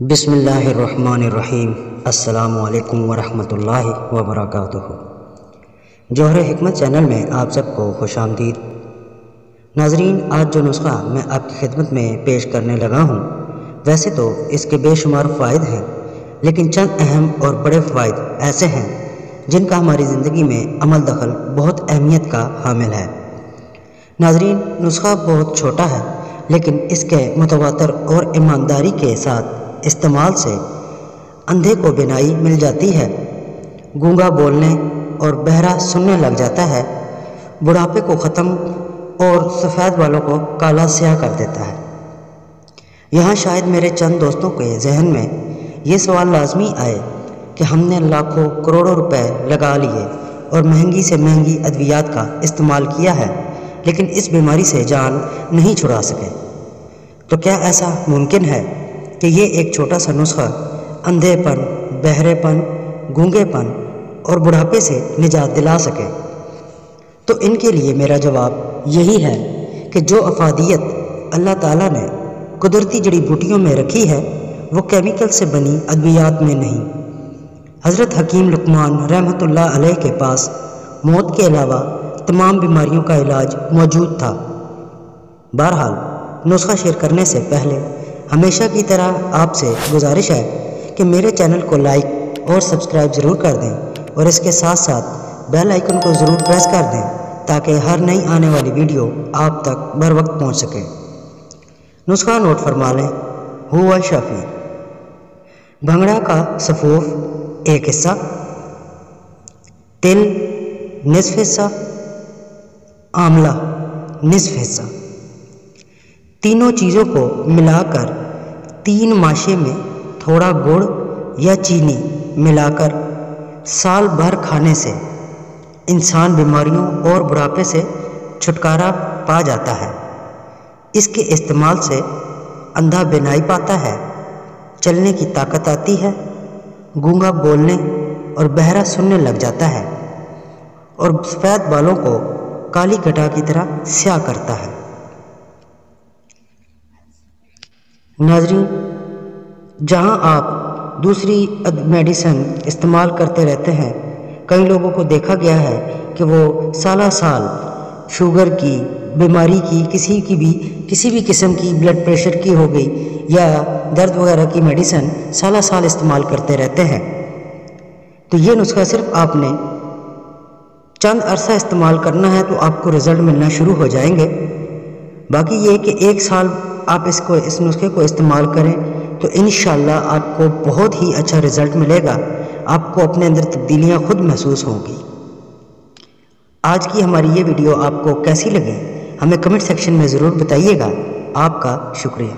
بسم اللہ الرحمن الرحیم۔ السلام علیکم ورحمۃ اللہ وبرکاتہ۔ جوہر حکمت چینل میں آپ سب کو خوش آمدید۔ ناظرین، آج جو نسخہ میں آپ کی خدمت میں پیش کرنے لگا ہوں، ویسے تو اس کے بے شمار فوائد ہیں، لیکن چند اہم اور بڑے فوائد ایسے ہیں جن کا ہماری زندگی میں عمل دخل بہت اہمیت کا حامل ہے۔ ناظرین، نسخہ بہت چھوٹا ہے، لیکن اس کے متواتر اور ایمانداری کے ساتھ استعمال سے اندھے کو بینائی مل جاتی ہے، گونگا بولنے اور بہرا سننے لگ جاتا ہے، بڑھاپے کو ختم اور سفید بالوں کو کالا سیاہ کر دیتا ہے۔ یہاں شاید میرے چند دوستوں کے ذہن میں یہ سوال لازمی آئے کہ ہم نے لاکھوں کروڑوں روپے لگا لیے اور مہنگی سے مہنگی ادویات کا استعمال کیا ہے، لیکن اس بیماری سے جان نہیں چھڑا سکے۔ تو کیا ایسا ممکن ہے کہ یہ ایک چھوٹا سا نسخہ اندھے پن، بہرے پن، گونگے پن اور بڑھاپے سے نجات دلا سکے؟ تو ان کے لیے میرا جواب یہی ہے کہ جو افادیت اللہ تعالیٰ نے قدرتی جڑی بوٹیوں میں رکھی ہے، وہ کیمیکل سے بنی ادویات میں نہیں۔ حضرت حکیم لقمان رحمۃ اللہ علیہ کے پاس موت کے علاوہ تمام بیماریوں کا علاج موجود تھا۔ بہرحال، نسخہ شیئر کرنے سے پہلے ہمیشہ کی طرح آپ سے گزارش ہے کہ میرے چینل کو لائک اور سبسکرائب ضرور کر دیں، اور اس کے ساتھ ساتھ بیل آئیکن کو ضرور پریس کر دیں تاکہ ہر نئی آنے والی ویڈیو آپ تک بر وقت پہنچ سکے۔ نسخہ نوٹ فرما لیں۔ ہوا شافی: بھنگڑا کا صفوف 1 حصہ، تل نصف حصہ، آملہ نصف حصہ، تینوں چیزوں کو ملا کر 3 ماشے میں تھوڑا گڑ یا چینی ملا کر سال بھر کھانے سے انسان بیماریوں اور بڑھاپے سے چھٹکارا پا جاتا ہے۔ اس کے استعمال سے اندھا بینائی پاتا ہے، چلنے کی طاقت آتی ہے، گونگا بولنے اور بہرا سننے لگ جاتا ہے، اور سفید بالوں کو کالی گھٹا کی طرح سیاہ کرتا ہے۔ ناظرین، جہاں آپ دوسری میڈیسن استعمال کرتے رہتے ہیں، کئی لوگوں کو دیکھا گیا ہے کہ وہ سالہ سال شوگر کی بیماری کی کسی بھی قسم کی، بلڈ پریشر کی ہو گئی یا درد وغیرہ کی میڈیسن سالہ سال استعمال کرتے رہتے ہیں۔ تو یہ نسخہ صرف آپ نے چند عرصہ استعمال کرنا ہے تو آپ کو رزلٹ ملنا شروع ہو جائیں گے۔ باقی یہ کہ 1 سال آپ اس نسخے کو استعمال کریں تو انشاءاللہ آپ کو بہت ہی اچھا رزلٹ ملے گا، آپ کو اپنے اندر تبدیلیاں خود محسوس ہوں گی۔ آج کی ہماری یہ ویڈیو آپ کو کیسی لگی، ہمیں کمنٹ سیکشن میں ضرور بتائیے گا۔ آپ کا شکریہ۔